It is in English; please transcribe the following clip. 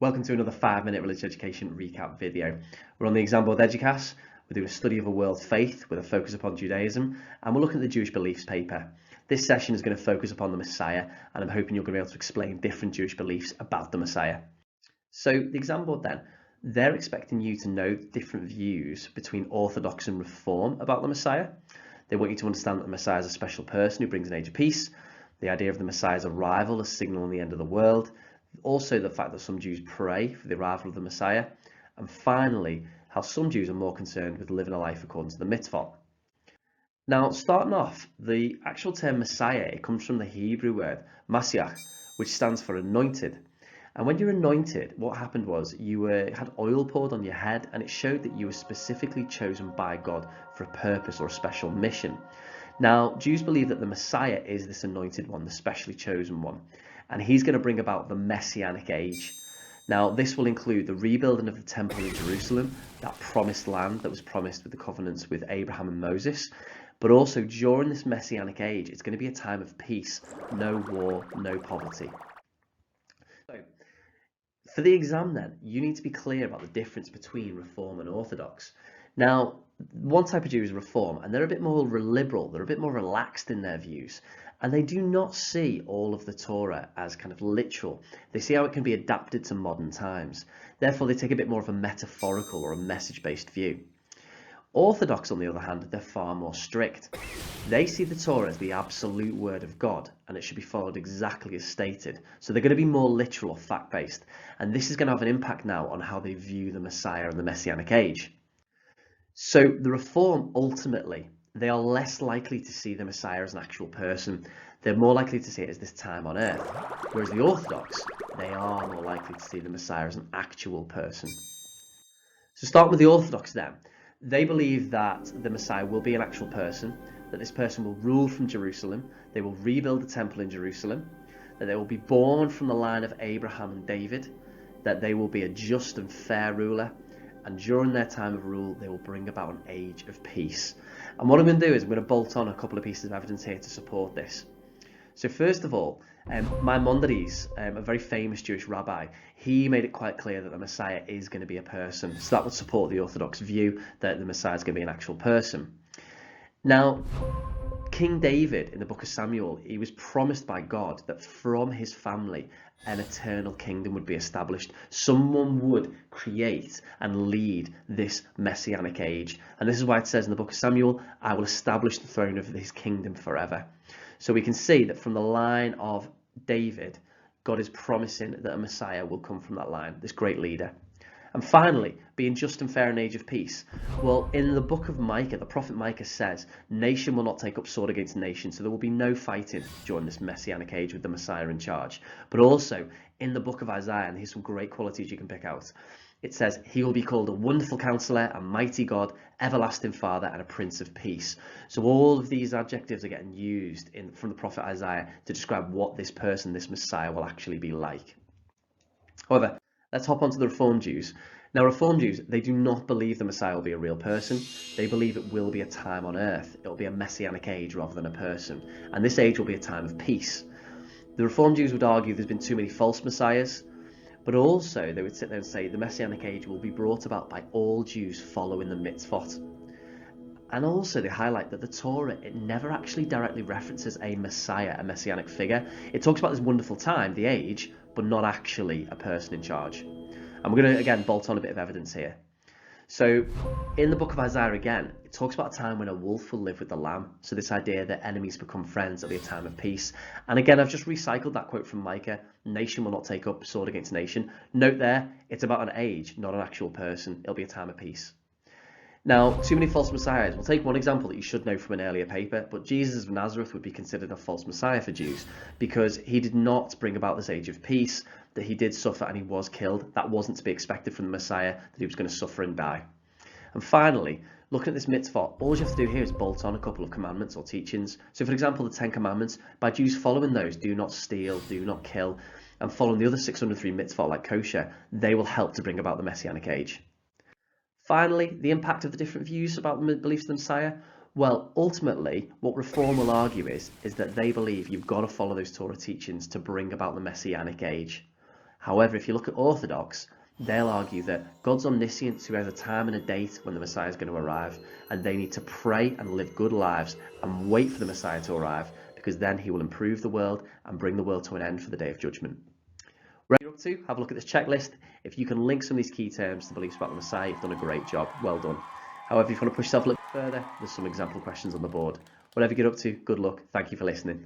Welcome to another 5-minute religious education recap video. We're on the exam board Eduqas. We're doing a study of a world faith with a focus upon Judaism, and we're looking at the Jewish beliefs paper. This session is going to focus upon the Messiah, and I'm hoping you're going to be able to explain different Jewish beliefs about the Messiah. So the exam board then, they're expecting you to know different views between Orthodox and Reform about the Messiah. They want you to understand that the Messiah is a special person who brings an age of peace, the idea of the Messiah's arrival as signaling the end of the world, also the fact that some Jews pray for the arrival of the Messiah, and finally how some Jews are more concerned with living a life according to the mitzvot. Now, starting off, the actual term Messiah, it comes from the Hebrew word Mashiach, which stands for anointed. And when you're anointed, what happened was you had oil poured on your head, and it showed that you were specifically chosen by God for a purpose or a special mission. Now, Jews believe that the Messiah is this anointed one, the specially chosen one, and he's going to bring about the Messianic age. Now, this will include the rebuilding of the temple in Jerusalem, that promised land that was promised with the covenants with Abraham and Moses. But also during this Messianic age, it's going to be a time of peace, no war, no poverty. So, for the exam then, you need to be clear about the difference between Reform and Orthodox. Now, one type of Jew is Reform, and they're a bit more liberal, they're a bit more relaxed in their views, and they do not see all of the Torah as kind of literal. They see how it can be adapted to modern times. Therefore, they take a bit more of a metaphorical or a message-based view. Orthodox, on the other hand, they're far more strict. They see the Torah as the absolute word of God, and it should be followed exactly as stated. So they're going to be more literal or fact-based, and this is going to have an impact now on how they view the Messiah and the Messianic age. So the Reform, ultimately, they are less likely to see the Messiah as an actual person. They're more likely to see it as this time on earth. Whereas the Orthodox, they are more likely to see the Messiah as an actual person. So starting with the Orthodox then, they believe that the Messiah will be an actual person, that this person will rule from Jerusalem, they will rebuild the temple in Jerusalem, that they will be born from the line of Abraham and David, that they will be a just and fair ruler, and during their time of rule, they will bring about an age of peace. And what I'm going to do is I'm going to bolt on a couple of pieces of evidence here to support this. So first of all, Maimonides, a very famous Jewish rabbi, he made it quite clear that the Messiah is going to be a person. So that would support the Orthodox view that the Messiah is going to be an actual person. Now, King David in the book of Samuel, he was promised by God that from his family an eternal kingdom would be established. Someone would create and lead this messianic age. And this is why it says in the book of Samuel, I will establish the throne of his kingdom forever. So we can see that from the line of David, God is promising that a Messiah will come from that line, this great leader. And finally, being just and fair in age of peace. Well, in the book of Micah, the prophet Micah says, nation will not take up sword against nation, so there will be no fighting during this messianic age with the Messiah in charge. But also, in the book of Isaiah, and here's some great qualities you can pick out, it says, he will be called a wonderful counselor, a mighty God, everlasting Father, and a Prince of Peace. So all of these adjectives are getting used from the prophet Isaiah to describe what this person, this Messiah, will actually be like. However, let's hop onto the Reform Jews. Now, Reform Jews, they do not believe the Messiah will be a real person. They believe it will be a time on earth. It will be a messianic age rather than a person. And this age will be a time of peace. The Reform Jews would argue there's been too many false messiahs, but also they would sit there and say the messianic age will be brought about by all Jews following the mitzvot. And also they highlight that the Torah, it never actually directly references a Messiah, a messianic figure. It talks about this wonderful time, the age, but not actually a person in charge. And we're going to, again, bolt on a bit of evidence here. So in the book of Isaiah again, it talks about a time when a wolf will live with the lamb. So this idea that enemies become friends, it'll be a time of peace. And again, I've just recycled that quote from Micah, nation will not take up sword against nation. Note there, it's about an age, not an actual person. It'll be a time of peace. Now, too many false messiahs. We'll take one example that you should know from an earlier paper, but Jesus of Nazareth would be considered a false messiah for Jews because he did not bring about this age of peace, that he did suffer and he was killed. That wasn't to be expected from the Messiah, that he was going to suffer and die. And finally, looking at this mitzvah, all you have to do here is bolt on a couple of commandments or teachings. So for example, the 10 commandments, by Jews following those, do not steal, do not kill, and following the other 603 mitzvah like kosher, they will help to bring about the Messianic age. Finally, the impact of the different views about the beliefs of the Messiah. Well, ultimately, what Reform will argue is that they believe you've got to follow those Torah teachings to bring about the Messianic age. However, if you look at Orthodox, they'll argue that God's omniscient, who has a time and a date when the Messiah is going to arrive, and they need to pray and live good lives and wait for the Messiah to arrive, because then he will improve the world and bring the world to an end for the day of judgment. Whatever you're up to, have a look at this checklist. If you can link some of these key terms to beliefs about the Messiah, you've done a great job. Well done. However, if you want to push yourself a little further, there's some example questions on the board. Whatever you get up to, good luck. Thank you for listening.